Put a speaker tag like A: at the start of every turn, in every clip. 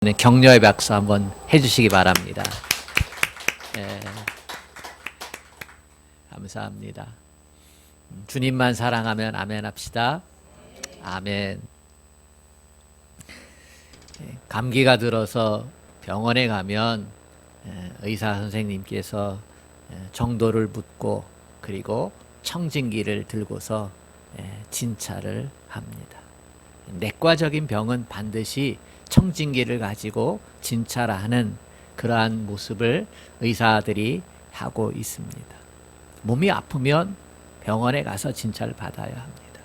A: 격려의 박수 한번 해주시기 바랍니다. 네, 감사합니다. 주님만 사랑하면 아멘 합시다. 아멘. 감기가 들어서 병원에 가면 의사 선생님께서 정도를 묻고 그리고 청진기를 들고서 진찰을 합니다. 내과적인 병은 반드시 청진기를 가지고 진찰하는 그러한 모습을 의사들이 하고 있습니다. 몸이 아프면 병원에 가서 진찰을 받아야 합니다.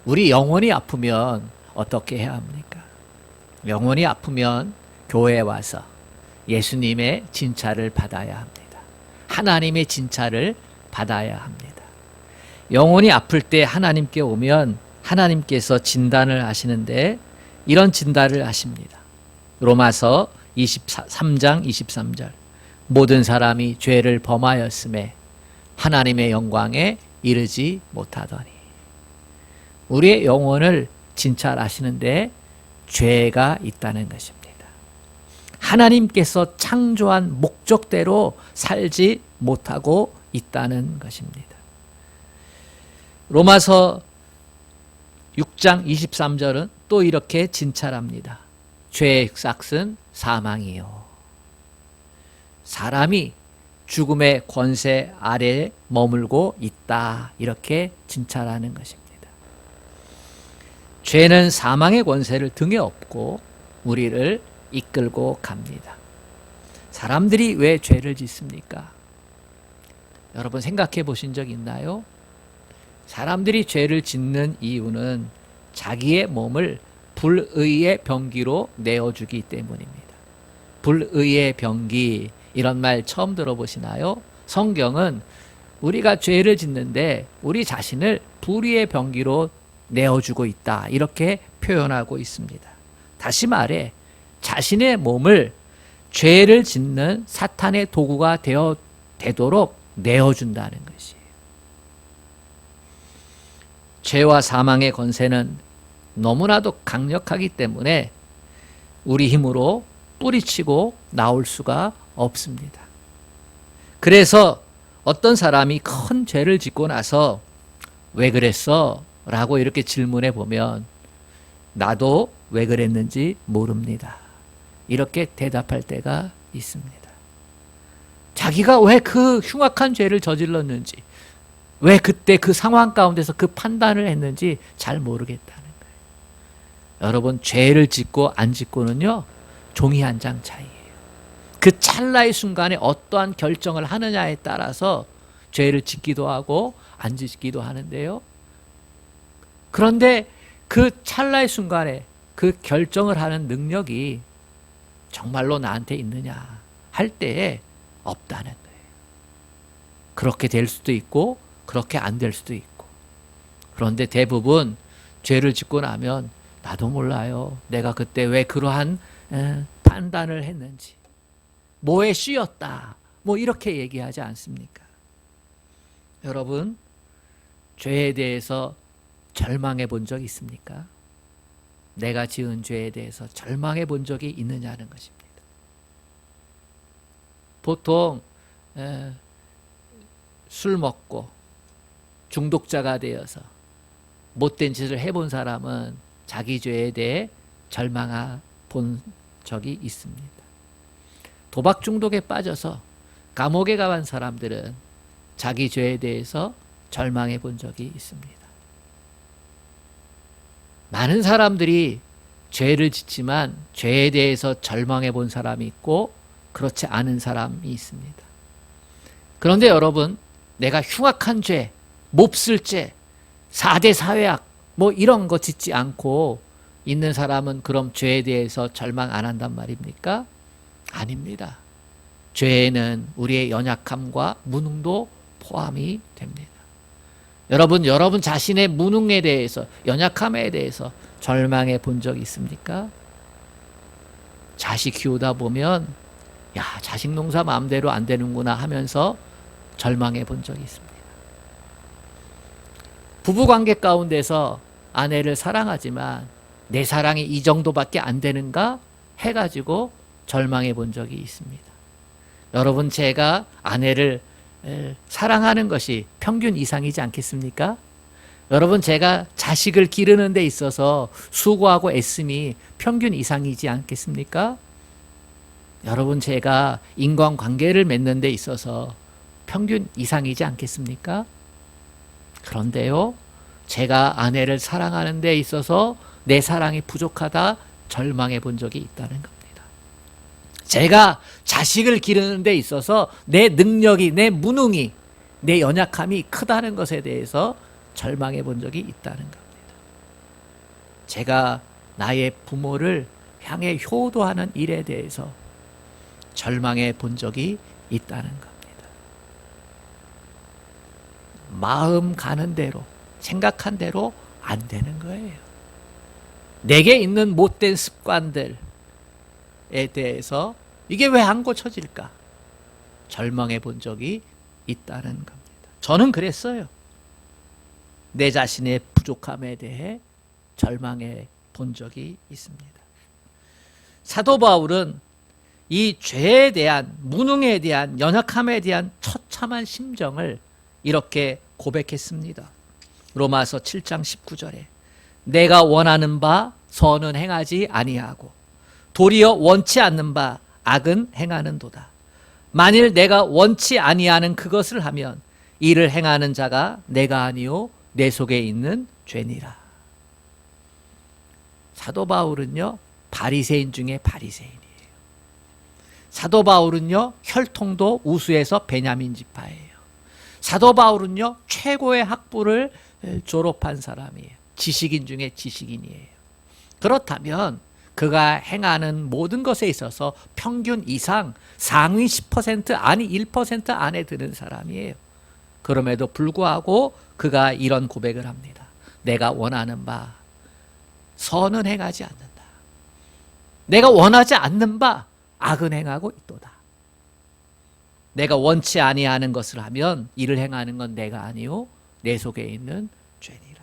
A: 우리 영혼이 아프면 어떻게 해야 합니까? 영혼이 아프면 교회에 와서 예수님의 진찰을 받아야 합니다. 하나님의 진찰을 받아야 합니다. 영혼이 아플 때 하나님께 오면 하나님께서 진단을 하시는데 이런 진단을 하십니다. 로마서 23장 23절 모든 사람이 죄를 범하였음에 하나님의 영광에 이르지 못하더니 우리의 영혼을 진찰하시는데 죄가 있다는 것입니다. 하나님께서 창조한 목적대로 살지 못하고 있다는 것입니다. 로마서 6장 23절은 또 이렇게 진찰합니다. 죄의 삭은 사망이요. 사람이 죽음의 권세 아래에 머물고 있다. 이렇게 진찰하는 것입니다. 죄는 사망의 권세를 등에 업고 우리를 이끌고 갑니다. 사람들이 왜 죄를 짓습니까? 여러분 생각해 보신 적 있나요? 사람들이 죄를 짓는 이유는 자기의 몸을 불의의 병기로 내어주기 때문입니다. 불의의 병기, 이런 말 처음 들어보시나요? 성경은 우리가 죄를 짓는데 우리 자신을 불의의 병기로 내어주고 있다, 이렇게 표현하고 있습니다. 다시 말해 자신의 몸을 죄를 짓는 사탄의 도구가 되도록 내어준다는 것이에요. 죄와 사망의 권세는 너무나도 강력하기 때문에 우리 힘으로 뿌리치고 나올 수가 없습니다. 그래서 어떤 사람이 큰 죄를 짓고 나서 왜 그랬어? 라고 이렇게 질문해 보면 나도 왜 그랬는지 모릅니다. 이렇게 대답할 때가 있습니다. 자기가 왜 그 흉악한 죄를 저질렀는지, 왜 그때 그 상황 가운데서 그 판단을 했는지 잘 모르겠다는 거예요. 여러분, 죄를 짓고 안 짓고는요, 종이 한 장 차이예요. 그 찰나의 순간에 어떠한 결정을 하느냐에 따라서 죄를 짓기도 하고 안 짓기도 하는데요. 그런데 그 찰나의 순간에 그 결정을 하는 능력이 정말로 나한테 있느냐 할 때에 없다는 거예요. 그렇게 될 수도 있고 그렇게 안 될 수도 있고. 그런데 대부분 죄를 짓고 나면 나도 몰라요. 내가 그때 왜 그러한 판단을 했는지. 뭐에 씌였다. 뭐 이렇게 얘기하지 않습니까? 여러분, 죄에 대해서 절망해 본 적 있습니까? 내가 지은 죄에 대해서 절망해 본 적이 있느냐는 것입니다. 보통 술 먹고 중독자가 되어서 못된 짓을 해본 사람은 자기 죄에 대해 절망해 본 적이 있습니다. 도박 중독에 빠져서 감옥에 간 사람들은 자기 죄에 대해서 절망해 본 적이 있습니다. 많은 사람들이 죄를 짓지만 죄에 대해서 절망해 본 사람이 있고 그렇지 않은 사람이 있습니다. 그런데 여러분, 내가 흉악한 죄, 몹쓸 죄, 4대 사회악 뭐 이런 거 짓지 않고 있는 사람은 그럼 죄에 대해서 절망 안 한단 말입니까? 아닙니다. 죄에는 우리의 연약함과 무능도 포함이 됩니다. 여러분 자신의 무능에 대해서, 연약함에 대해서 절망해 본 적이 있습니까? 자식 키우다 보면 야, 자식 농사 마음대로 안 되는구나 하면서 절망해 본 적이 있습니다. 부부관계 가운데서 아내를 사랑하지만 내 사랑이 이 정도밖에 안 되는가 해가지고 절망해 본 적이 있습니다. 여러분, 제가 아내를 사랑하는 것이 평균 이상이지 않겠습니까? 여러분, 제가 자식을 기르는 데 있어서 수고하고 애씀이 평균 이상이지 않겠습니까? 여러분, 제가 인간관계를 맺는 데 있어서 평균 이상이지 않겠습니까? 그런데요, 제가 아내를 사랑하는 데 있어서 내 사랑이 부족하다 절망해 본 적이 있다는 겁니다. 제가 자식을 기르는 데 있어서 내 능력이, 내 무능이, 내 연약함이 크다는 것에 대해서 절망해 본 적이 있다는 겁니다. 제가 나의 부모를 향해 효도하는 일에 대해서 절망해 본 적이 있다는 겁니다. 마음 가는 대로, 생각한 대로 안 되는 거예요. 내게 있는 못된 습관들에 대해서 이게 왜 안 고쳐질까? 절망해 본 적이 있다는 겁니다. 저는 그랬어요. 내 자신의 부족함에 대해 절망해 본 적이 있습니다. 사도 바울은 이 죄에 대한, 무능에 대한, 연약함에 대한 처참한 심정을 이렇게 고백했습니다. 로마서 7장 19절에 내가 원하는 바 선은 행하지 아니하고 도리어 원치 않는 바 악은 행하는도다. 만일 내가 원치 아니하는 그것을 하면 이를 행하는 자가 내가 아니요 내 속에 있는 죄니라. 사도 바울은요, 바리새인 중에 바리새인이에요. 사도 바울은요, 혈통도 우수해서 베냐민 지파예요. 사도 바울은요, 최고의 학부를 졸업한 사람이에요. 지식인 중에 지식인이에요. 그렇다면 그가 행하는 모든 것에 있어서 평균 이상 상위 10% 아니 1% 안에 드는 사람이에요. 그럼에도 불구하고 그가 이런 고백을 합니다. 내가 원하는 바 선은 행하지 않는다. 내가 원하지 않는 바 악은 행하고 있도다. 내가 원치 아니하는 것을 하면 이를 행하는 건 내가 아니요 내 속에 있는 죄니라.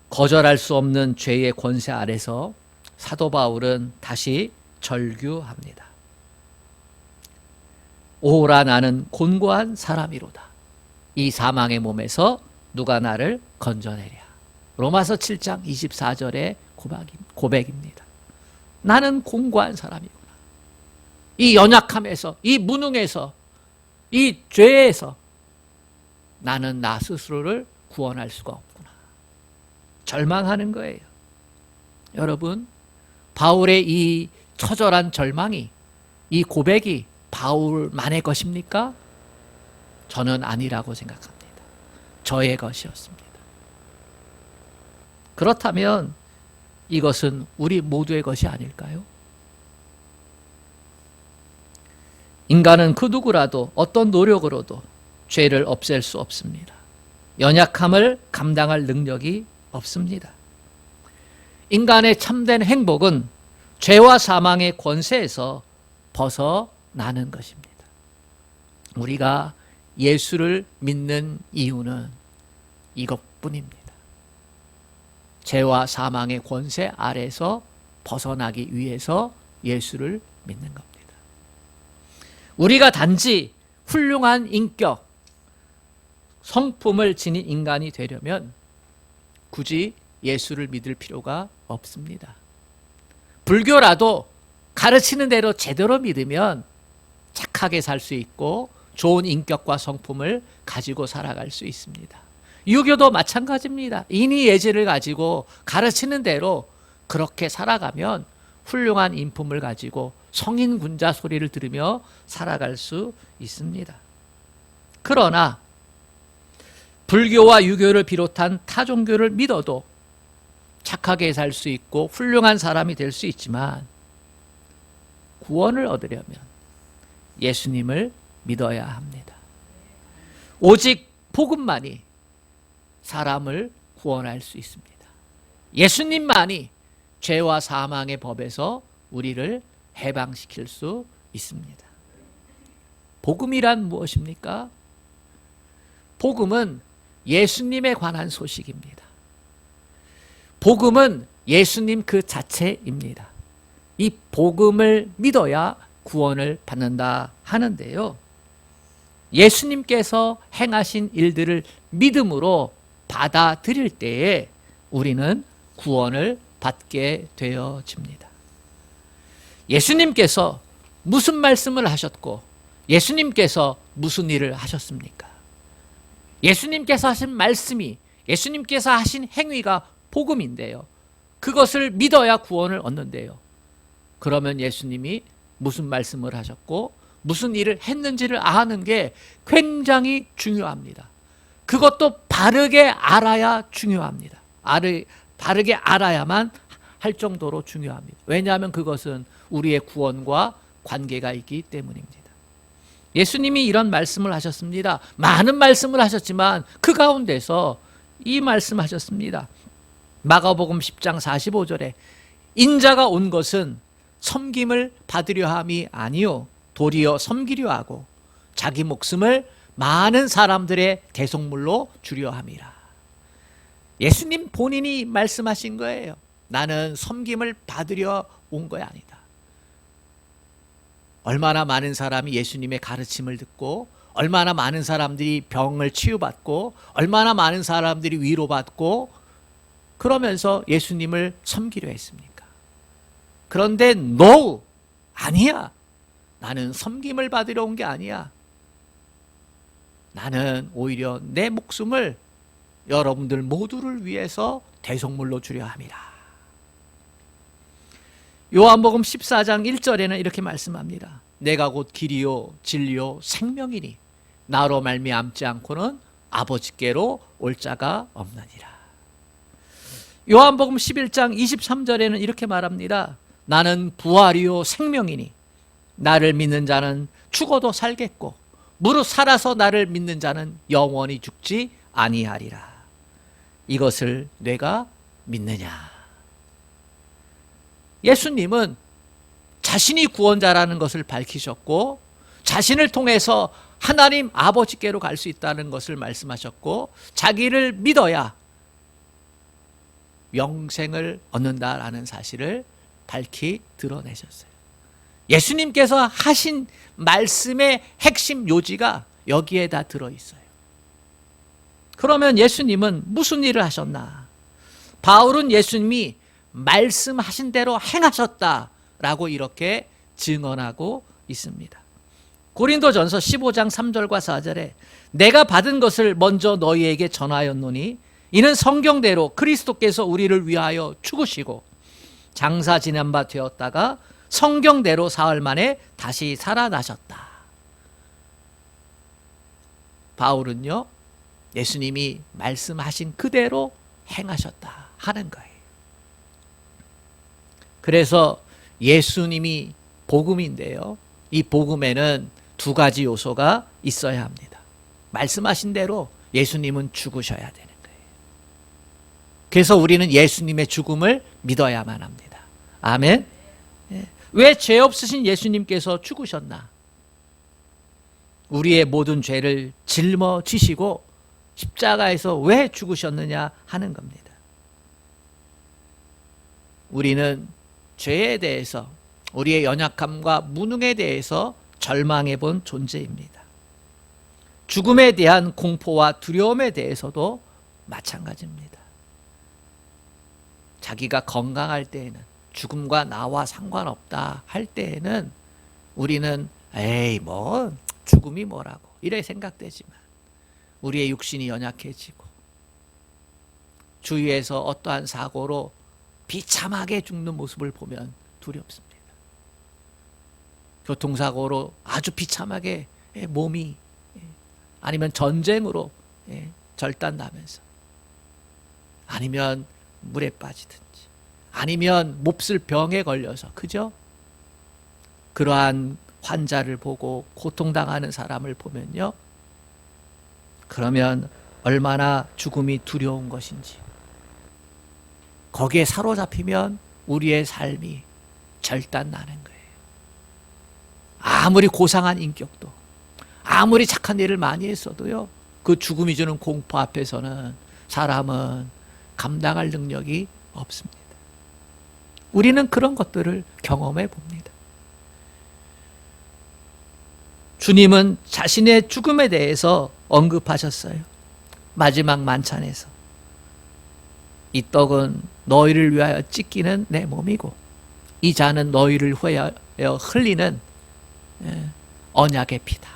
A: 거절할 수 없는 죄의 권세 아래서 사도 바울은 다시 절규합니다. 오라 나는 곤고한 사람이로다. 이 사망의 몸에서 누가 나를 건져내랴. 로마서 7장 24절의 고백입니다. 나는 곤고한 사람이구나. 이 연약함에서, 이 무능에서, 이 죄에서 나는 나 스스로를 구원할 수가 없구나. 절망하는 거예요. 여러분, 바울의 이 처절한 절망이, 이 고백이 바울만의 것입니까? 저는 아니라고 생각합니다. 저의 것이었습니다. 그렇다면 이것은 우리 모두의 것이 아닐까요? 인간은 그 누구라도 어떤 노력으로도 죄를 없앨 수 없습니다. 연약함을 감당할 능력이 없습니다. 인간의 참된 행복은 죄와 사망의 권세에서 벗어나는 것입니다. 우리가 예수를 믿는 이유는 이것뿐입니다. 죄와 사망의 권세 아래서 벗어나기 위해서 예수를 믿는 겁니다. 우리가 단지 훌륭한 인격, 성품을 지닌 인간이 되려면 굳이 예수를 믿을 필요가 없습니다. 불교라도 가르치는 대로 제대로 믿으면 착하게 살 수 있고 좋은 인격과 성품을 가지고 살아갈 수 있습니다. 유교도 마찬가지입니다. 인의 예지를 가지고 가르치는 대로 그렇게 살아가면 훌륭한 인품을 가지고 성인 군자 소리를 들으며 살아갈 수 있습니다. 그러나 불교와 유교를 비롯한 타 종교를 믿어도 착하게 살 수 있고 훌륭한 사람이 될 수 있지만 구원을 얻으려면 예수님을 믿어야 합니다. 오직 복음만이 사람을 구원할 수 있습니다. 예수님만이 죄와 사망의 법에서 우리를 해방시킬 수 있습니다. 복음이란 무엇입니까? 복음은 예수님에 관한 소식입니다. 복음은 예수님 그 자체입니다. 이 복음을 믿어야 구원을 받는다 하는데요. 예수님께서 행하신 일들을 믿음으로 받아들일 때에 우리는 구원을 받게 되어집니다. 예수님께서 무슨 말씀을 하셨고 예수님께서 무슨 일을 하셨습니까? 예수님께서 하신 말씀이, 예수님께서 하신 행위가 복음인데요. 그것을 믿어야 구원을 얻는데요. 그러면 예수님이 무슨 말씀을 하셨고 무슨 일을 했는지를 아는 게 굉장히 중요합니다. 그것도 바르게 알아야 중요합니다. 바르게 알아야만 할 정도로 중요합니다. 왜냐하면 그것은 우리의 구원과 관계가 있기 때문입니다. 예수님이 이런 말씀을 하셨습니다. 많은 말씀을 하셨지만 그 가운데서 이 말씀하셨습니다. 마가복음 10장 45절에 인자가 온 것은 섬김을 받으려 함이 아니요 도리어 섬기려 하고 자기 목숨을 많은 사람들의 대속물로 주려 함이라. 예수님 본인이 말씀하신 거예요. 나는 섬김을 받으려 온 것이 아니다. 얼마나 많은 사람이 예수님의 가르침을 듣고 얼마나 많은 사람들이 병을 치유받고 얼마나 많은 사람들이 위로받고 그러면서 예수님을 섬기려 했습니까? 그런데 no! 아니야. 나는 섬김을 받으려 온 게 아니야. 나는 오히려 내 목숨을 여러분들 모두를 위해서 대속물로 주려 함이라. 요한복음 14장 1절에는 이렇게 말씀합니다. 내가 곧 길이요 진리요 생명이니 나로 말미암지 않고는 아버지께로 올 자가 없느니라. 요한복음 11장 23절에는 이렇게 말합니다. 나는 부활이요 생명이니 나를 믿는 자는 죽어도 살겠고 무릇 살아서 나를 믿는 자는 영원히 죽지 아니하리라. 이것을 내가 믿느냐? 예수님은 자신이 구원자라는 것을 밝히셨고 자신을 통해서 하나님 아버지께로 갈 수 있다는 것을 말씀하셨고 자기를 믿어야 영생을 얻는다라는 사실을 밝히 드러내셨어요. 예수님께서 하신 말씀의 핵심 요지가 여기에 다 들어있어요. 그러면 예수님은 무슨 일을 하셨나? 바울은 예수님이 말씀하신 대로 행하셨다라고 이렇게 증언하고 있습니다. 고린도전서 15장 3절과 4절에 내가 받은 것을 먼저 너희에게 전하였노니 이는 성경대로 그리스도께서 우리를 위하여 죽으시고 장사 지낸 바 되었다가 성경대로 사흘 만에 다시 살아나셨다. 바울은요, 예수님이 말씀하신 그대로 행하셨다 하는 거예요. 그래서 예수님이 복음인데요. 이 복음에는 두 가지 요소가 있어야 합니다. 말씀하신 대로 예수님은 죽으셔야 되는 거예요. 그래서 우리는 예수님의 죽음을 믿어야만 합니다. 아멘. 왜 죄 없으신 예수님께서 죽으셨나? 우리의 모든 죄를 짊어지시고 십자가에서 왜 죽으셨느냐 하는 겁니다. 우리는 죄에 대해서 우리의 연약함과 무능에 대해서 절망해 본 존재입니다. 죽음에 대한 공포와 두려움에 대해서도 마찬가지입니다. 자기가 건강할 때에는 죽음과 나와 상관없다 할 때에는 우리는 에이 뭐 죽음이 뭐라고 이래 생각되지만 우리의 육신이 연약해지고 주위에서 어떠한 사고로 비참하게 죽는 모습을 보면 두렵습니다. 교통사고로 아주 비참하게 몸이 아니면 전쟁으로 절단나면서 아니면 물에 빠지든지 아니면 몹쓸 병에 걸려서 그죠? 그러한 환자를 보고 고통당하는 사람을 보면요. 그러면 얼마나 죽음이 두려운 것인지 거기에 사로잡히면 우리의 삶이 절단나는 거예요. 아무리 고상한 인격도 아무리 착한 일을 많이 했어도요. 그 죽음이 주는 공포 앞에서는 사람은 감당할 능력이 없습니다. 우리는 그런 것들을 경험해 봅니다. 주님은 자신의 죽음에 대해서 언급하셨어요. 마지막 만찬에서. 이 떡은 너희를 위하여 찢기는 내 몸이고 이 잔은 너희를 위하여 흘리는 언약의 피다.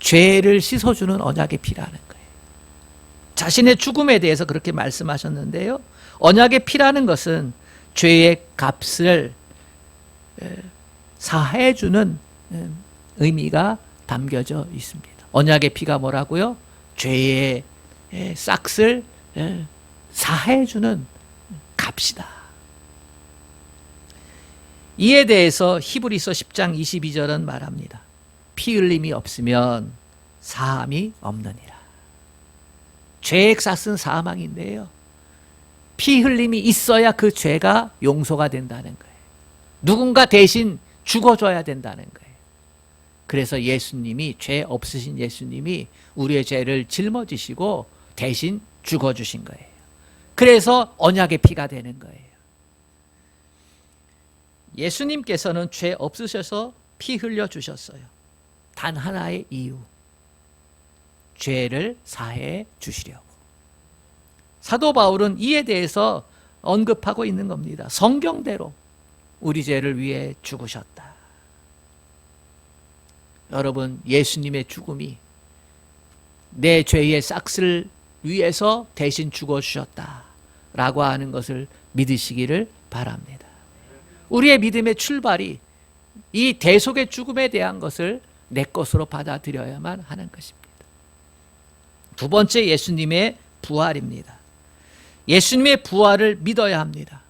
A: 죄를 씻어주는 언약의 피라는 거예요. 자신의 죽음에 대해서 그렇게 말씀하셨는데요. 언약의 피라는 것은 죄의 값을 사해주는 의미가 담겨져 있습니다. 언약의 피가 뭐라고요? 죄의 싹을 사해주는 값이다. 이에 대해서 히브리서 10장 22절은 말합니다. 피 흘림이 없으면 사함이 없느니라. 죄의 싹은 사망인데요. 피 흘림이 있어야 그 죄가 용서가 된다는 거예요. 누군가 대신 죽어줘야 된다는 거예요. 그래서 예수님이, 죄 없으신 예수님이 우리의 죄를 짊어지시고 대신 죽어주신 거예요. 그래서 언약의 피가 되는 거예요. 예수님께서는 죄 없으셔서 피 흘려주셨어요. 단 하나의 이유. 죄를 사해 주시려고. 사도 바울은 이에 대해서 언급하고 있는 겁니다. 성경대로 우리 죄를 위해 죽으셨다. 여러분, 예수님의 죽음이 내 죄의 싹을 위해서 대신 죽어주셨다라고 하는 것을 믿으시기를 바랍니다. 우리의 믿음의 출발이 이 대속의 죽음에 대한 것을 내 것으로 받아들여야만 하는 것입니다. 두 번째, 예수님의 부활입니다. 예수님의 부활을 믿어야 합니다.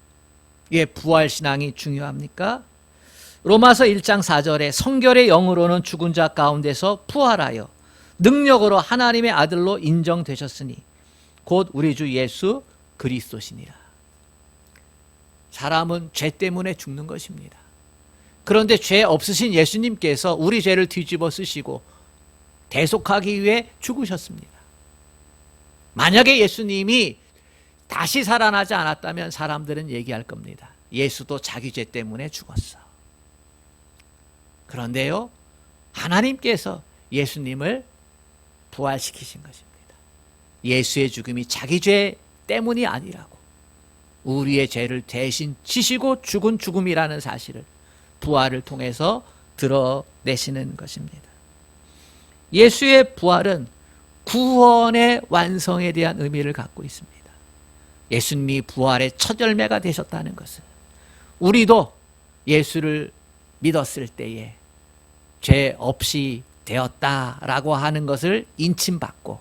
A: 왜 부활신앙이 중요합니까? 로마서 1장 4절에 성결의 영으로는 죽은 자 가운데서 부활하여 능력으로 하나님의 아들로 인정되셨으니 곧 우리 주 예수 그리스도시니라. 사람은 죄 때문에 죽는 것입니다. 그런데 죄 없으신 예수님께서 우리 죄를 뒤집어 쓰시고 대속하기 위해 죽으셨습니다. 만약에 예수님이 다시 살아나지 않았다면 사람들은 얘기할 겁니다. 예수도 자기 죄 때문에 죽었어. 그런데요, 하나님께서 예수님을 부활시키신 것입니다. 예수의 죽음이 자기 죄 때문이 아니라고, 우리의 죄를 대신 지시고 죽은 죽음이라는 사실을 부활을 통해서 드러내시는 것입니다. 예수의 부활은 구원의 완성에 대한 의미를 갖고 있습니다. 예수님이 부활의 첫 열매가 되셨다는 것은 우리도 예수를 믿었을 때에 죄 없이 되었다라고 하는 것을 인침받고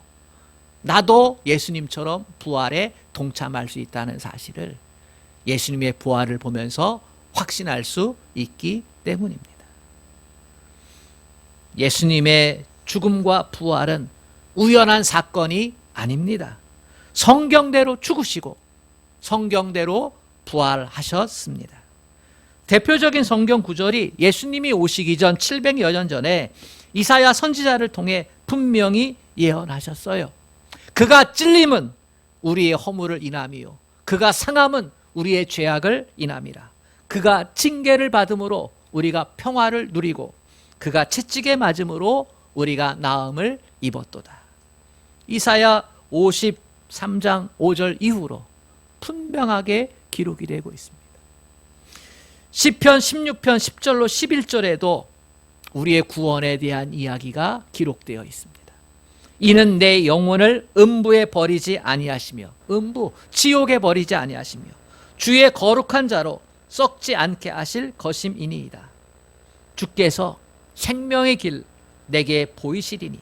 A: 나도 예수님처럼 부활에 동참할 수 있다는 사실을 예수님의 부활을 보면서 확신할 수 있기 때문입니다. 예수님의 죽음과 부활은 우연한 사건이 아닙니다. 성경대로 죽으시고 성경대로 부활하셨습니다. 대표적인 성경 구절이 예수님이 오시기 전 700여 년 전에 이사야 선지자를 통해 분명히 예언하셨어요. 그가 찔림은 우리의 허물을 인함이요 그가 상함은 우리의 죄악을 인함이라. 그가 징계를 받음으로 우리가 평화를 누리고 그가 채찍에 맞음으로 우리가 나음을 입었도다. 이사야 53장 5절 이후로 분명하게 기록이 되고 있습니다. 시편 16편 10절로 11절에도 우리의 구원에 대한 이야기가 기록되어 있습니다. 이는 내 영혼을 음부에 버리지 아니하시며, 음부 지옥에 버리지 아니하시며 주의 거룩한 자로 썩지 않게 하실 것임이니이다. 주께서 생명의 길 내게 보이시리니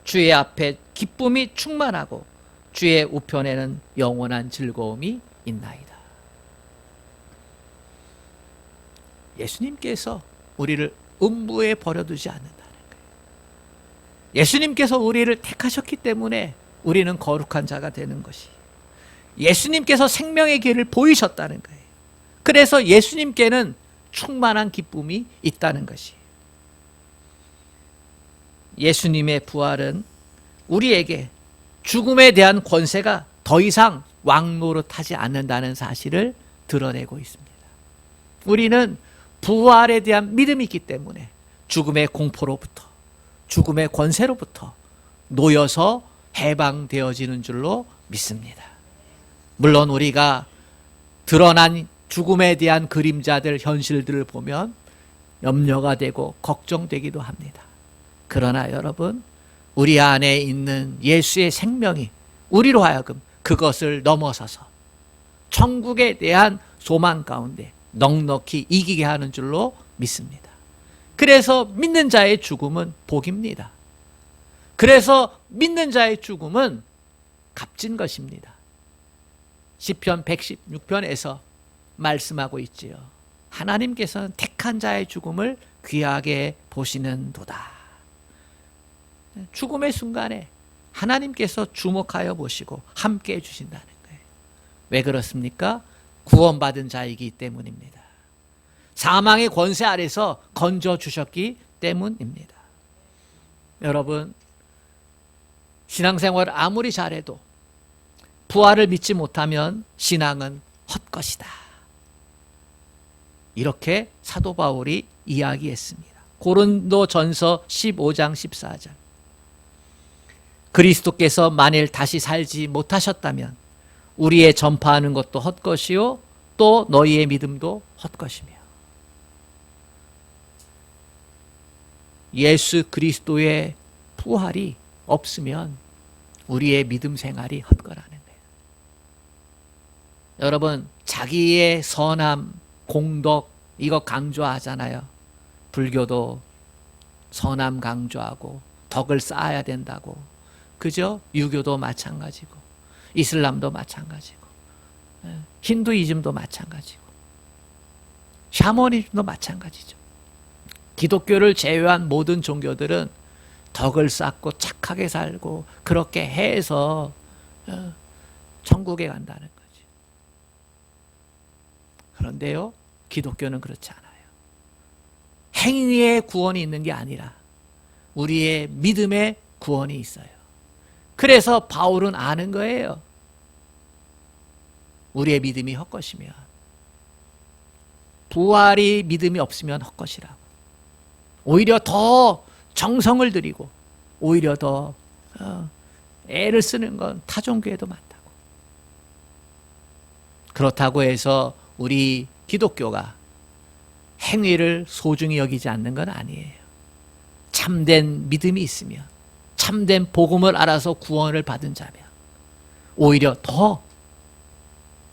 A: 주의 앞에 기쁨이 충만하고 주의 우편에는 영원한 즐거움이 있나이다. 예수님께서 우리를 음부에 버려두지 않는다는 거예요. 예수님께서 우리를 택하셨기 때문에 우리는 거룩한 자가 되는 것이, 예수님께서 생명의 길을 보이셨다는 거예요. 그래서 예수님께는 충만한 기쁨이 있다는 것이, 예수님의 부활은 우리에게 죽음에 대한 권세가 더 이상 왕노릇하지 않는다는 사실을 드러내고 있습니다. 우리는 부활에 대한 믿음이 있기 때문에 죽음의 공포로부터, 죽음의 권세로부터 놓여서 해방되어지는 줄로 믿습니다. 물론 우리가 드러난 죽음에 대한 그림자들, 현실들을 보면 염려가 되고 걱정되기도 합니다. 그러나 여러분, 우리 안에 있는 예수의 생명이 우리로 하여금 그것을 넘어서서 천국에 대한 소망 가운데 넉넉히 이기게 하는 줄로 믿습니다. 그래서 믿는 자의 죽음은 복입니다. 그래서 믿는 자의 죽음은 값진 것입니다. 시편 116편에서 말씀하고 있지요. 하나님께서는 택한 자의 죽음을 귀하게 보시는도다. 죽음의 순간에 하나님께서 주목하여 보시고 함께 해주신다는 거예요. 왜 그렇습니까? 구원받은 자이기 때문입니다. 사망의 권세 아래서 건져주셨기 때문입니다. 여러분, 신앙생활을 아무리 잘해도 부활을 믿지 못하면 신앙은 헛것이다. 이렇게 사도 바울이 이야기했습니다. 고린도전서 15장 14절. 그리스도께서 만일 다시 살지 못하셨다면 우리의 전파하는 것도 헛것이요 또 너희의 믿음도 헛것이며. 예수 그리스도의 부활이 없으면 우리의 믿음 생활이 헛거라는 거예요. 여러분, 자기의 선함, 공덕 이거 강조하잖아요. 불교도 선함 강조하고 덕을 쌓아야 된다고. 그죠? 유교도 마찬가지고 이슬람도 마찬가지고 힌두이즘도 마찬가지고 샤머니즘도 마찬가지죠. 기독교를 제외한 모든 종교들은 덕을 쌓고 착하게 살고 그렇게 해서 천국에 간다는 거지. 그런데요, 기독교는 그렇지 않아요. 행위의 구원이 있는 게 아니라 우리의 믿음의 구원이 있어요. 그래서 바울은 아는 거예요. 우리의 믿음이 헛것이면, 부활이 믿음이 없으면 헛것이라고. 오히려 더 정성을 들이고 오히려 더 애를 쓰는 건 타종교에도 많다고. 그렇다고 해서 우리 기독교가 행위를 소중히 여기지 않는 건 아니에요. 참된 믿음이 있으면, 참된 복음을 알아서 구원을 받은 자면 오히려 더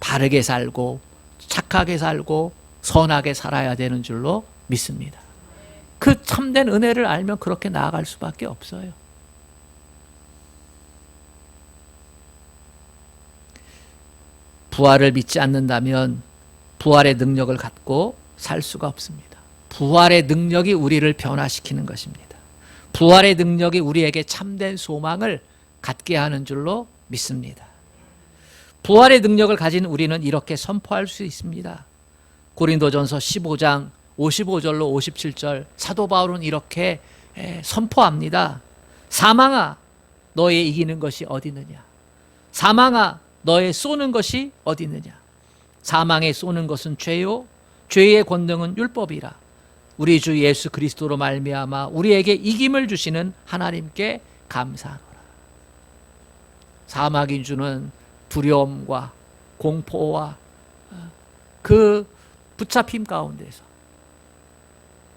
A: 바르게 살고 착하게 살고 선하게 살아야 되는 줄로 믿습니다. 그 참된 은혜를 알면 그렇게 나아갈 수밖에 없어요. 부활을 믿지 않는다면 부활의 능력을 갖고 살 수가 없습니다. 부활의 능력이 우리를 변화시키는 것입니다. 부활의 능력이 우리에게 참된 소망을 갖게 하는 줄로 믿습니다. 부활의 능력을 가진 우리는 이렇게 선포할 수 있습니다. 고린도전서 15장 55절로 57절 사도 바울은 이렇게 선포합니다. 사망아, 너의 이기는 것이 어디 있느냐? 사망아, 너의 쏘는 것이 어디 있느냐? 사망에 쏘는 것은 죄요, 죄의 권능은 율법이라. 우리 주 예수 그리스도로 말미암아 우리에게 이김을 주시는 하나님께 감사하노라. 사망이 주는 두려움과 공포와 그 붙잡힘 가운데서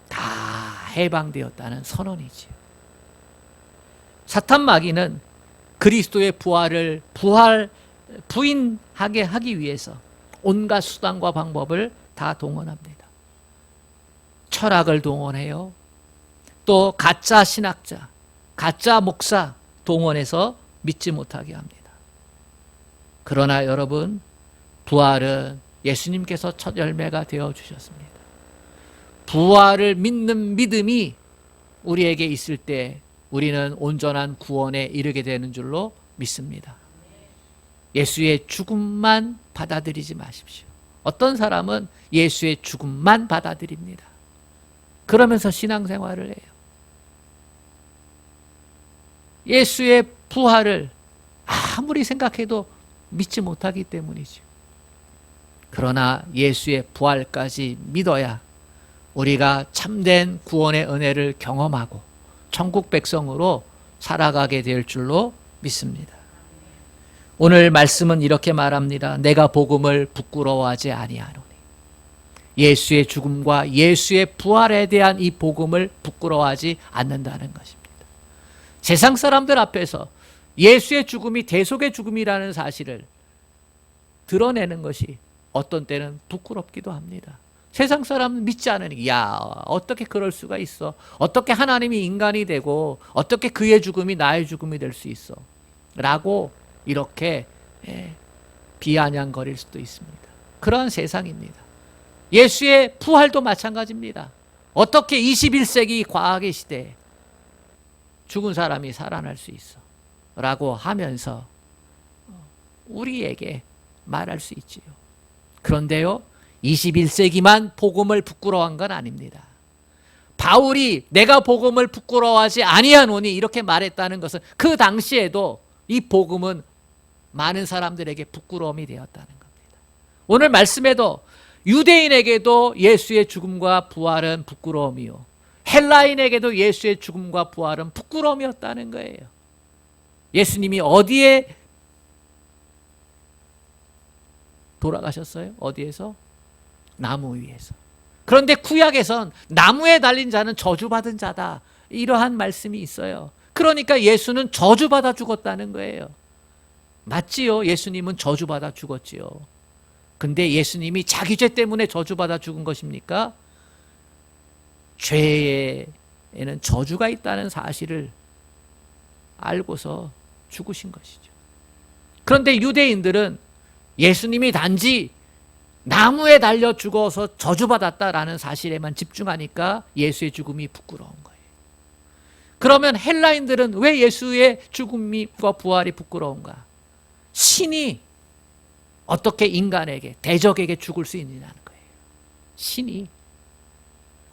A: 다 해방되었다는 선언이지요. 사탄 마귀는 그리스도의 부활을 부인하게 하기 위해서 온갖 수단과 방법을 다 동원합니다. 철학을 동원해요. 또 가짜 신학자, 가짜 목사 동원해서 믿지 못하게 합니다. 그러나 여러분, 부활은 예수님께서 첫 열매가 되어 주셨습니다. 부활을 믿는 믿음이 우리에게 있을 때 우리는 온전한 구원에 이르게 되는 줄로 믿습니다. 예수의 죽음만 받아들이지 마십시오. 어떤 사람은 예수의 죽음만 받아들입니다. 그러면서 신앙생활을 해요. 예수의 부활을 아무리 생각해도 믿지 못하기 때문이죠. 그러나 예수의 부활까지 믿어야 우리가 참된 구원의 은혜를 경험하고 천국 백성으로 살아가게 될 줄로 믿습니다. 오늘 말씀은 이렇게 말합니다. 내가 복음을 부끄러워하지 아니하노니. 예수의 죽음과 예수의 부활에 대한 이 복음을 부끄러워하지 않는다는 것입니다. 세상 사람들 앞에서 예수의 죽음이 대속의 죽음이라는 사실을 드러내는 것이 어떤 때는 부끄럽기도 합니다. 세상 사람은 믿지 않으니, 야, 어떻게 그럴 수가 있어? 어떻게 하나님이 인간이 되고 어떻게 그의 죽음이 나의 죽음이 될 수 있어? 라고 이렇게 비아냥거릴 수도 있습니다. 그러한 세상입니다. 예수의 부활도 마찬가지입니다. 어떻게 21세기 과학의 시대에 죽은 사람이 살아날 수 있어? 라고 하면서 우리에게 말할 수 있지요. 그런데요, 21세기만 복음을 부끄러워한 건 아닙니다. 바울이 내가 복음을 부끄러워하지 아니하노니 이렇게 말했다는 것은 그 당시에도 이 복음은 많은 사람들에게 부끄러움이 되었다는 겁니다. 오늘 말씀에도 유대인에게도 예수의 죽음과 부활은 부끄러움이요, 헬라인에게도 예수의 죽음과 부활은 부끄러움이었다는 거예요. 예수님이 어디에 돌아가셨어요? 어디에서? 나무 위에서. 그런데 구약에선 나무에 달린 자는 저주받은 자다, 이러한 말씀이 있어요. 그러니까 예수는 저주받아 죽었다는 거예요. 맞지요? 예수님은 저주받아 죽었지요. 근데 예수님이 자기 죄 때문에 저주받아 죽은 것입니까? 죄에는 저주가 있다는 사실을 알고서 죽으신 것이죠. 그런데 유대인들은 예수님이 단지 나무에 달려 죽어서 저주받았다라는 사실에만 집중하니까 예수의 죽음이 부끄러운 거예요. 그러면 헬라인들은 왜 예수의 죽음과 부활이 부끄러운가? 신이 어떻게 인간에게, 대적에게 죽을 수 있느냐는 거예요. 신이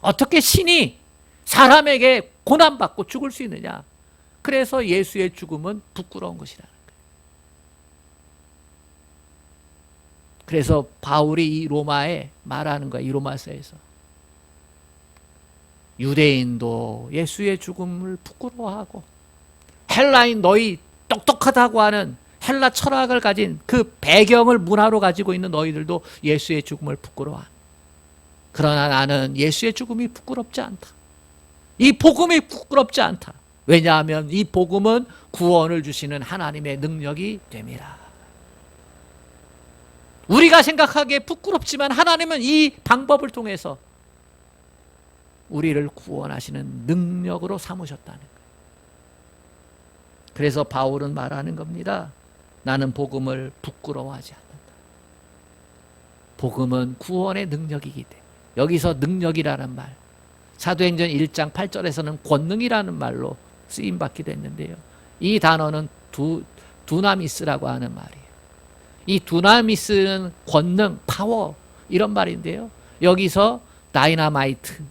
A: 어떻게 신이 사람에게 고난받고 죽을 수 있느냐? 그래서 예수의 죽음은 부끄러운 것이라는 거예요. 그래서 바울이 이 로마에 말하는 거예요. 이 로마서에서 유대인도 예수의 죽음을 부끄러워하고 헬라인, 너희 똑똑하다고 하는 헬라 철학을 가진 그 배경을 문화로 가지고 있는 너희들도 예수의 죽음을 부끄러워한다. 그러나 나는 예수의 죽음이 부끄럽지 않다. 이 복음이 부끄럽지 않다. 왜냐하면 이 복음은 구원을 주시는 하나님의 능력이 됩니다. 우리가 생각하기에 부끄럽지만 하나님은 이 방법을 통해서 우리를 구원하시는 능력으로 삼으셨다는 거예요. 그래서 바울은 말하는 겁니다. 나는 복음을 부끄러워하지 않는다. 복음은 구원의 능력이기 때문에. 여기서 능력이라는 말, 사도행전 1장 8절에서는 권능이라는 말로 쓰임받기도 했는데요. 이 단어는 두나미스라고 하는 말이에요. 이 두나미스는 권능, 파워, 이런 말인데요. 여기서 다이너마이트,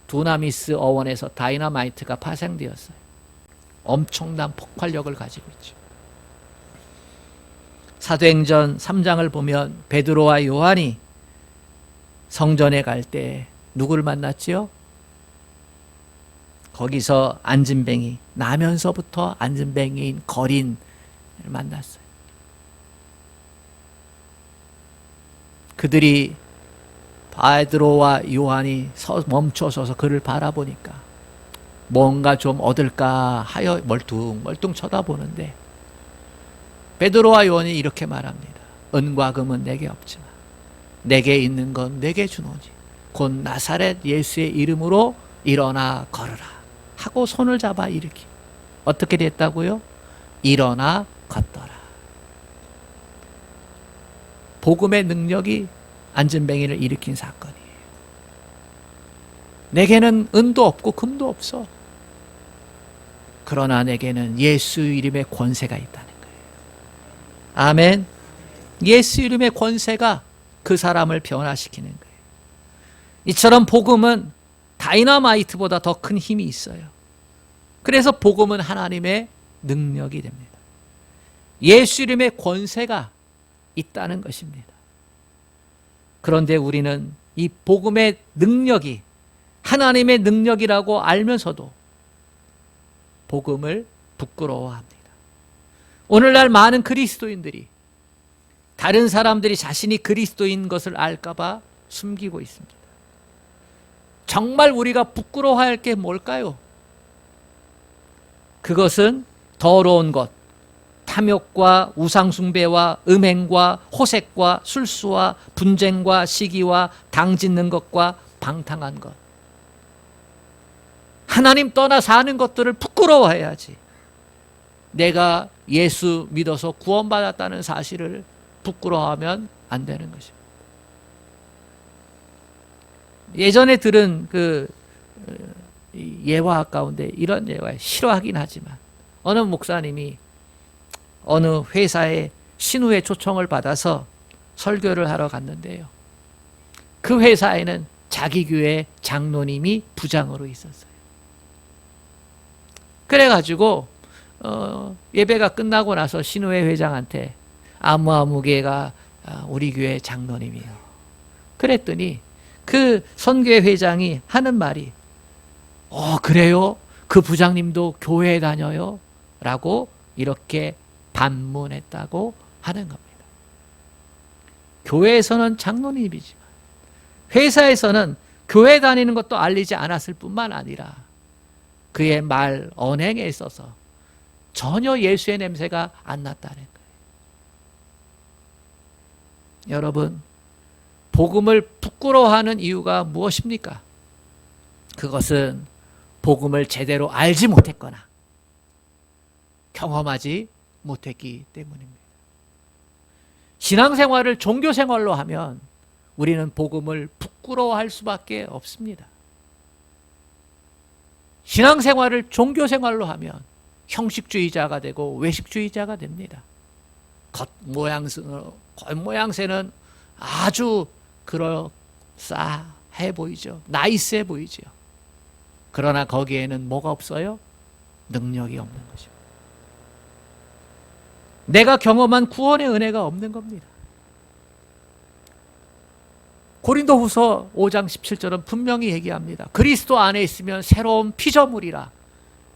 A: 두나미스 어원에서 다이너마이트가 파생되었어요. 엄청난 폭발력을 가지고 있죠. 사도행전 3장을 보면 베드로와 요한이 성전에 갈 때 누구를 만났지요? 거기서 안진뱅이, 나면서부터 안진뱅이인 거린을 만났어요. 그들이 베드로와 요한이 멈춰서서 그를 바라보니까 뭔가 좀 얻을까 하여 멀뚱멀뚱 쳐다보는데 베드로와 요한이 이렇게 말합니다. 은과 금은 내게 없지만 내게 있는 건 내게 주노니 곧 나사렛 예수의 이름으로 일어나 걸으라 하고 손을 잡아 일으키. 어떻게 됐다고요? 일어나 걷더라. 복음의 능력이 안진뱅이를 일으킨 사건이에요. 내게는 은도 없고 금도 없어. 그러나 내게는 예수 이름의 권세가 있다는 거예요. 아멘. 예수 이름의 권세가 그 사람을 변화시키는 거예요. 이처럼 복음은 다이너마이트보다 더 큰 힘이 있어요. 그래서 복음은 하나님의 능력이 됩니다. 예수 이름의 권세가 있다는 것입니다. 그런데 우리는 이 복음의 능력이 하나님의 능력이라고 알면서도 복음을 부끄러워합니다. 오늘날 많은 그리스도인들이 다른 사람들이 자신이 그리스도인 것을 알까봐 숨기고 있습니다. 정말 우리가 부끄러워할 게 뭘까요? 그것은 더러운 것, 탐욕과 우상숭배와 음행과 호색과 술수와 분쟁과 시기와 당짓는 것과 방탕한 것. 하나님 떠나 사는 것들을 부끄러워해야지. 내가 예수 믿어서 구원받았다는 사실을 부끄러워하면 안 되는 것입니다. 예전에 들은 그 예화 가운데 이런 예화 싫어하긴 하지만 어느 목사님이 어느 회사에 신우회 초청을 받아서 설교를 하러 갔는데요. 그 회사에는 자기 교회 장로님이 부장으로 있었어요. 그래가지고 예배가 끝나고 나서 신우회 회장한테 아무개가 우리 교회 장로님이에요. 그랬더니 그 선교회 회장이 하는 말이 그래요? 그 부장님도 교회에 다녀요? 라고 이렇게 반문했다고 하는 겁니다. 교회에서는 장로님이지만 회사에서는 교회 다니는 것도 알리지 않았을 뿐만 아니라 그의 말 언행에 있어서 전혀 예수의 냄새가 안 났다는 거예요. 여러분, 복음을 부끄러워하는 이유가 무엇입니까? 그것은 복음을 제대로 알지 못했거나 경험하지 못했기 때문입니다. 신앙생활을 종교생활로 하면 우리는 복음을 부끄러워할 수밖에 없습니다. 신앙생활을 종교생활로 하면 형식주의자가 되고 외식주의자가 됩니다. 겉모양새는 아주 그럴싸해 보이죠. 나이스해 보이죠. 그러나 거기에는 뭐가 없어요? 능력이 없는 것입니다. 내가 경험한 구원의 은혜가 없는 겁니다. 고린도후서 5장 17절은 분명히 얘기합니다. 그리스도 안에 있으면 새로운 피조물이라.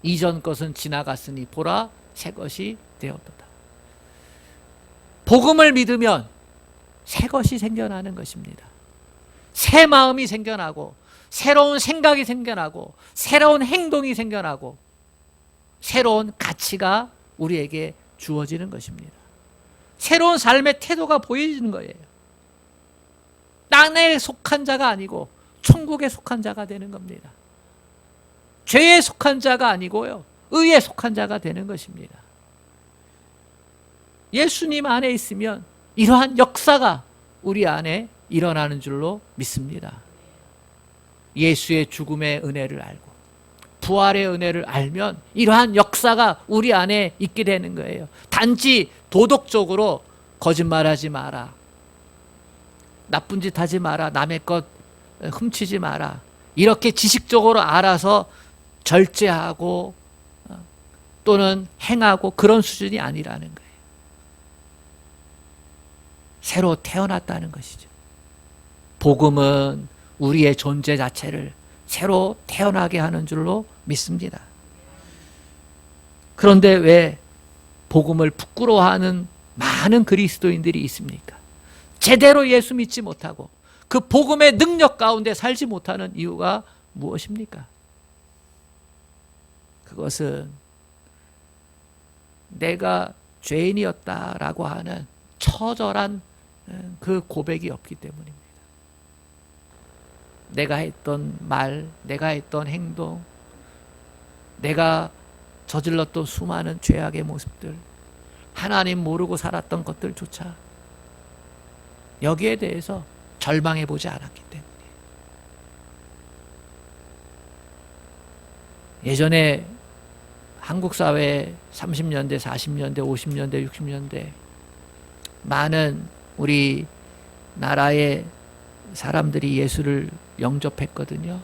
A: 이전 것은 지나갔으니 보라 새 것이 되었도다. 복음을 믿으면 새 것이 생겨나는 것입니다. 새 마음이 생겨나고 새로운 생각이 생겨나고 새로운 행동이 생겨나고 새로운 가치가 우리에게 주어지는 것입니다. 새로운 삶의 태도가 보여지는 거예요. 땅에 속한 자가 아니고 천국에 속한 자가 되는 겁니다. 죄에 속한 자가 아니고요, 의에 속한 자가 되는 것입니다. 예수님 안에 있으면 이러한 역사가 우리 안에 일어나는 줄로 믿습니다. 예수의 죽음의 은혜를 알고 부활의 은혜를 알면 이러한 역사가 우리 안에 있게 되는 거예요. 단지 도덕적으로 거짓말하지 마라, 나쁜 짓 하지 마라, 남의 것 훔치지 마라, 이렇게 지식적으로 알아서 절제하고 또는 행하고 그런 수준이 아니라는 거예요. 새로 태어났다는 것이죠. 복음은 우리의 존재 자체를 새로 태어나게 하는 줄로 믿습니다. 그런데 왜 복음을 부끄러워하는 많은 그리스도인들이 있습니까? 제대로 예수 믿지 못하고 그 복음의 능력 가운데 살지 못하는 이유가 무엇입니까? 그것은 내가 죄인이었다라고 하는 처절한 그 고백이 없기 때문입니다. 내가 했던 말, 내가 했던 행동, 내가 저질렀던 수많은 죄악의 모습들, 하나님 모르고 살았던 것들조차 여기에 대해서 절망해 보지 않았기 때문에. 예전에 한국 사회 30년대, 40년대, 50년대, 60년대 많은 우리 나라의 사람들이 예수를 영접했거든요.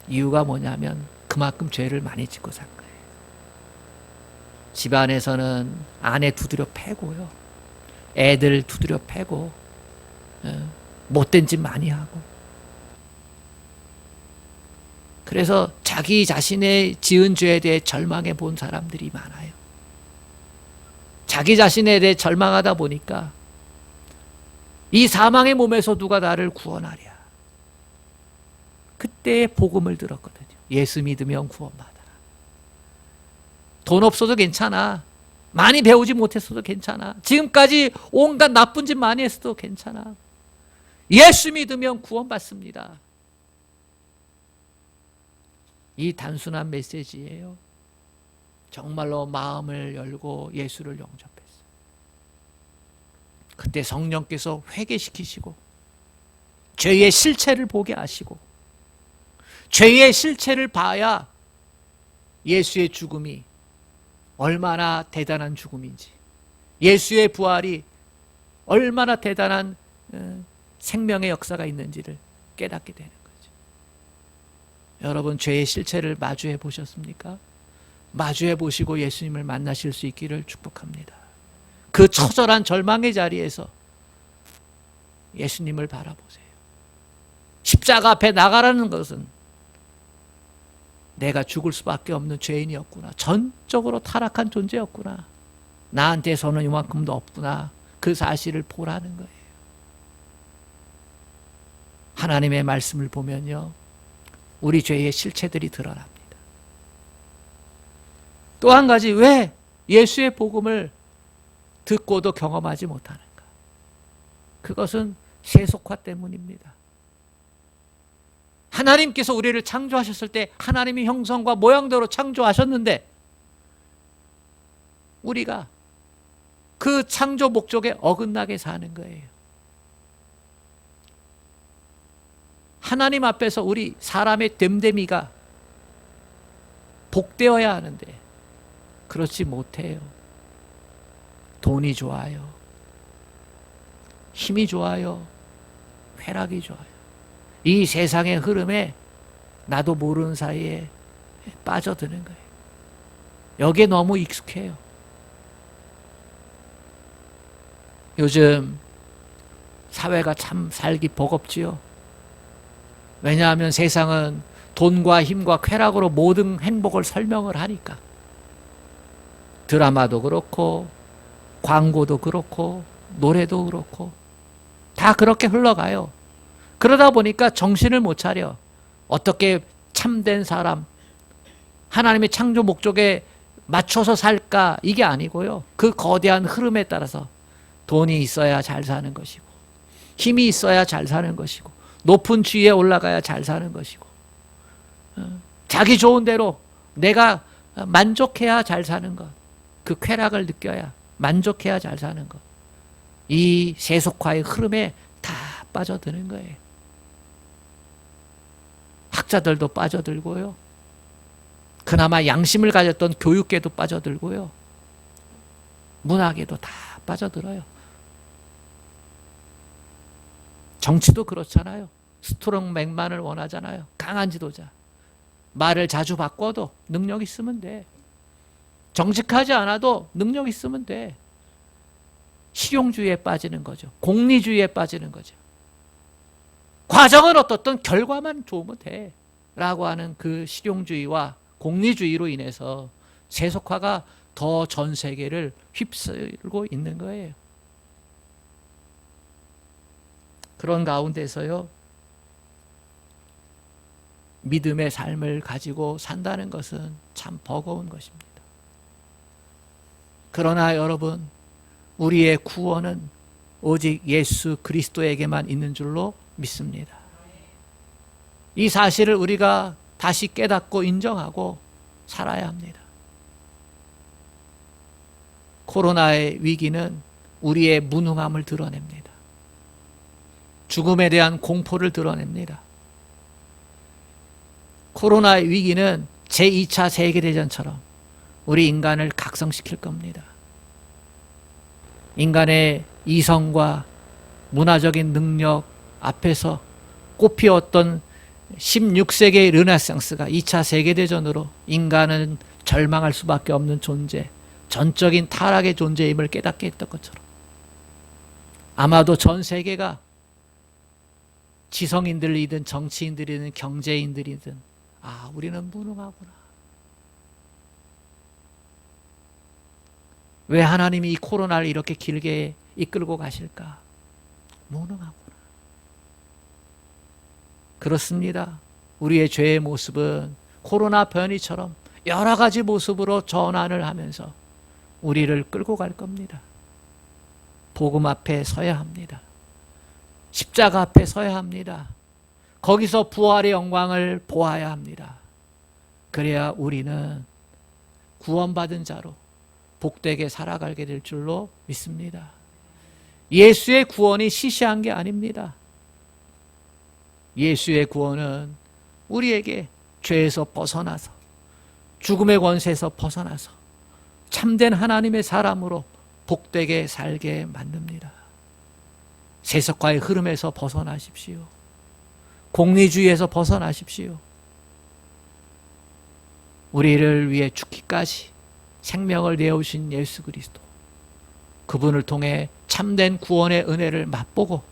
A: 이유가 뭐냐면 그만큼 죄를 많이 짓고 산 거예요. 집안에서는 아내 두드려 패고요. 애들 두드려 패고, 못된 짓 많이 하고. 그래서 자기 자신의 지은 죄에 대해 절망해 본 사람들이 많아요. 자기 자신에 대해 절망하다 보니까 이 사망의 몸에서 누가 나를 구원하랴. 그때 복음을 들었거든요. 예수 믿으면 구원받아라. 돈 없어도 괜찮아. 많이 배우지 못했어도 괜찮아. 지금까지 온갖 나쁜 짓 많이 했어도 괜찮아. 예수 믿으면 구원받습니다. 이 단순한 메시지예요. 정말로 마음을 열고 예수를 영접했어요. 그때 성령께서 회개시키시고 죄의 실체를 보게 하시고 죄의 실체를 봐야 예수의 죽음이 얼마나 대단한 죽음인지, 예수의 부활이 얼마나 대단한 생명의 역사가 있는지를 깨닫게 되는 거죠. 여러분, 죄의 실체를 마주해 보셨습니까? 마주해 보시고 예수님을 만나실 수 있기를 축복합니다. 그 처절한 절망의 자리에서 예수님을 바라보세요. 십자가 앞에 나가라는 것은 내가 죽을 수밖에 없는 죄인이었구나. 전적으로 타락한 존재였구나. 나한테서는 이만큼도 없구나. 그 사실을 보라는 거예요. 하나님의 말씀을 보면요, 우리 죄의 실체들이 드러납니다. 또 한 가지, 왜 예수의 복음을 듣고도 경험하지 못하는가? 그것은 세속화 때문입니다. 하나님께서 우리를 창조하셨을 때 하나님의 형상과 모양대로 창조하셨는데 우리가 그 창조 목적에 어긋나게 사는 거예요. 하나님 앞에서 우리 사람의 됨됨이가 복되어야 하는데 그렇지 못해요. 돈이 좋아요. 힘이 좋아요. 쾌락이 좋아요. 이 세상의 흐름에 나도 모르는 사이에 빠져드는 거예요. 여기에 너무 익숙해요. 요즘 사회가 참 살기 버겁지요. 왜냐하면 세상은 돈과 힘과 쾌락으로 모든 행복을 설명을 하니까. 드라마도 그렇고 광고도 그렇고 노래도 그렇고 다 그렇게 흘러가요. 그러다 보니까 정신을 못 차려. 어떻게 참된 사람, 하나님의 창조 목적에 맞춰서 살까? 이게 아니고요. 그 거대한 흐름에 따라서 돈이 있어야 잘 사는 것이고, 힘이 있어야 잘 사는 것이고, 높은 지위에 올라가야 잘 사는 것이고, 자기 좋은 대로 내가 만족해야 잘 사는 것, 그 쾌락을 느껴야 만족해야 잘 사는 것, 이 세속화의 흐름에 다 빠져드는 거예요. 학자들도 빠져들고요. 그나마 양심을 가졌던 교육계도 빠져들고요. 문화계도 다 빠져들어요. 정치도 그렇잖아요. 스트롱맨만을 원하잖아요. 강한 지도자. 말을 자주 바꿔도 능력 있으면 돼. 정직하지 않아도 능력 있으면 돼. 실용주의에 빠지는 거죠. 공리주의에 빠지는 거죠. 과정은 어떻든 결과만 좋으면 돼 라고 하는 그 실용주의와 공리주의로 인해서 세속화가 더 전 세계를 휩쓸고 있는 거예요. 그런 가운데서요, 믿음의 삶을 가지고 산다는 것은 참 버거운 것입니다. 그러나 여러분, 우리의 구원은 오직 예수 그리스도에게만 있는 줄로 믿습니다. 이 사실을 우리가 다시 깨닫고 인정하고 살아야 합니다. 코로나의 위기는 우리의 무능함을 드러냅니다. 죽음에 대한 공포를 드러냅니다. 코로나의 위기는 제2차 세계대전처럼 우리 인간을 각성시킬 겁니다. 인간의 이성과 문화적인 능력 앞에서 꽃피웠던 16세기의 르네상스가 2차 세계대전으로 인간은 절망할 수밖에 없는 존재, 전적인 타락의 존재임을 깨닫게 했던 것처럼 아마도 전 세계가 지성인들이든 정치인들이든 경제인들이든 우리는 무능하구나. 왜 하나님이 이 코로나를 이렇게 길게 이끌고 가실까? 무능하구나. 그렇습니다. 우리의 죄의 모습은 코로나 변이처럼 여러 가지 모습으로 전환을 하면서 우리를 끌고 갈 겁니다. 복음 앞에 서야 합니다. 십자가 앞에 서야 합니다. 거기서 부활의 영광을 보아야 합니다. 그래야 우리는 구원받은 자로 복되게 살아가게 될 줄로 믿습니다. 예수의 구원이 시시한 게 아닙니다. 예수의 구원은 우리에게 죄에서 벗어나서 죽음의 권세에서 벗어나서 참된 하나님의 사람으로 복되게 살게 만듭니다. 세속화의 흐름에서 벗어나십시오. 공리주의에서 벗어나십시오. 우리를 위해 죽기까지 생명을 내어주신 예수 그리스도, 그분을 통해 참된 구원의 은혜를 맛보고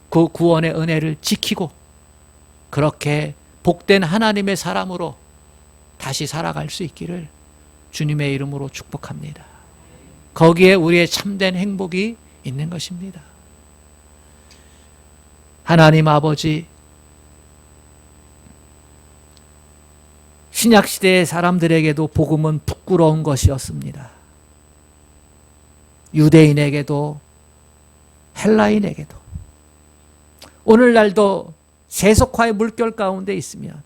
A: 그 구원의 은혜를 지키고 그렇게 복된 하나님의 사람으로 다시 살아갈 수 있기를 주님의 이름으로 축복합니다. 거기에 우리의 참된 행복이 있는 것입니다. 하나님 아버지, 신약시대의 사람들에게도 복음은 부끄러운 것이었습니다. 유대인에게도 헬라인에게도 오늘날도 세속화의 물결 가운데 있으면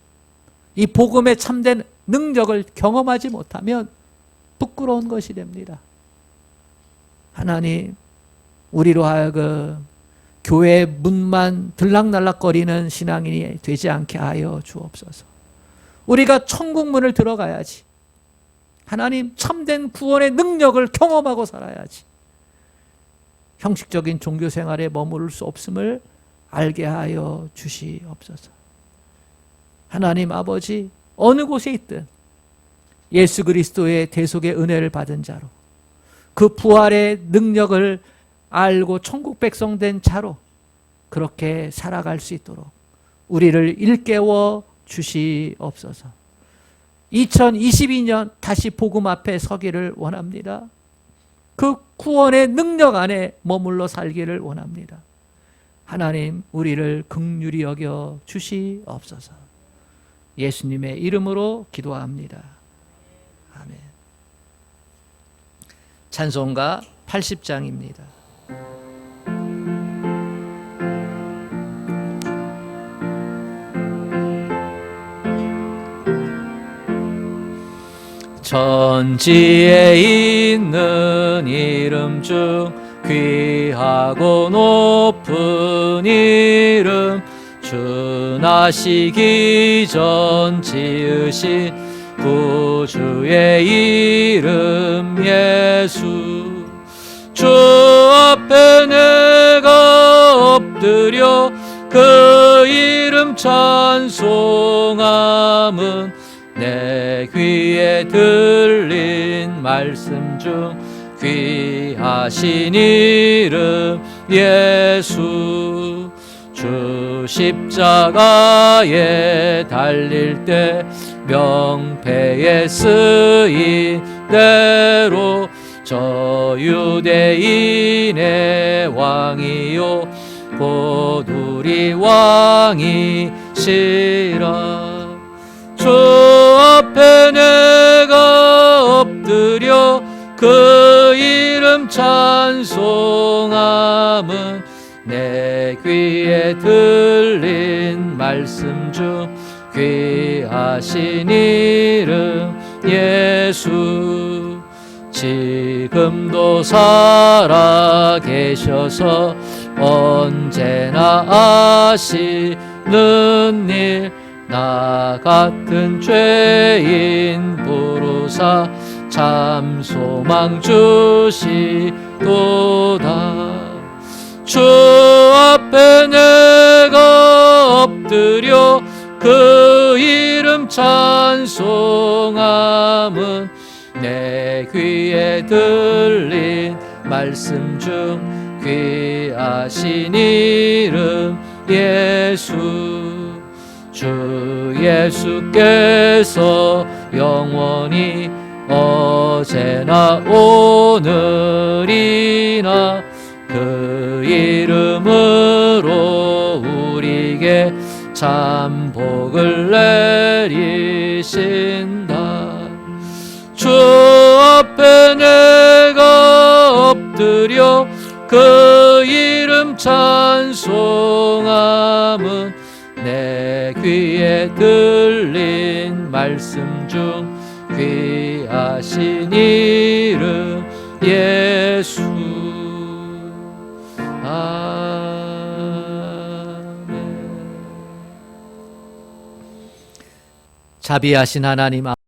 A: 이 복음의 참된 능력을 경험하지 못하면 부끄러운 것이 됩니다. 하나님, 우리로 하여금 교회의 문만 들락날락거리는 신앙인이 되지 않게 하여 주옵소서. 우리가 천국문을 들어가야지. 하나님, 참된 구원의 능력을 경험하고 살아야지. 형식적인 종교생활에 머무를 수 없음을 알게 하여 주시옵소서. 하나님 아버지, 어느 곳에 있든 예수 그리스도의 대속의 은혜를 받은 자로, 그 부활의 능력을 알고 천국 백성 된 자로 그렇게 살아갈 수 있도록 우리를 일깨워 주시옵소서. 2022년 다시 복음 앞에 서기를 원합니다. 그 구원의 능력 안에 머물러 살기를 원합니다. 하나님, 우리를 긍휼히 여겨 주시옵소서. 예수님의 이름으로 기도합니다. 아멘. 찬송가 80장입니다. 천지에 있는 이름 중 귀하고 높은 이름, 준하시기 전 지으신 구주의 이름 예수. 주 앞에 내가 엎드려 그 이름 찬송함은 내 귀에 들린 말씀 중 귀하신 이름 예수. 주 십자가에 달릴 때 명패에 쓰인 대로 저 유대인의 왕이요 곧 우리 왕이시라. 주 앞에 내가 엎드려 그 이름 찬송함은 내 귀에 들린 말씀 중 귀하신 이름 예수. 지금도 살아 계셔서 언제나 아시는 일, 나 같은 죄인 부르사 참 소망 주시도다. 주 앞에 내가 엎드려 그 이름 찬송함은 내 귀에 들린 말씀 중 귀하신 이름 예수. 주 예수께서 영원히 어제나 오늘이나 그 이름으로 우리에게 참 복을 내리신다. 주 앞에 내가 엎드려 그 이름 찬송함은 내 귀에 들린 말씀 중 귀하신 이름 예수. 아멘. 자비하신 하나님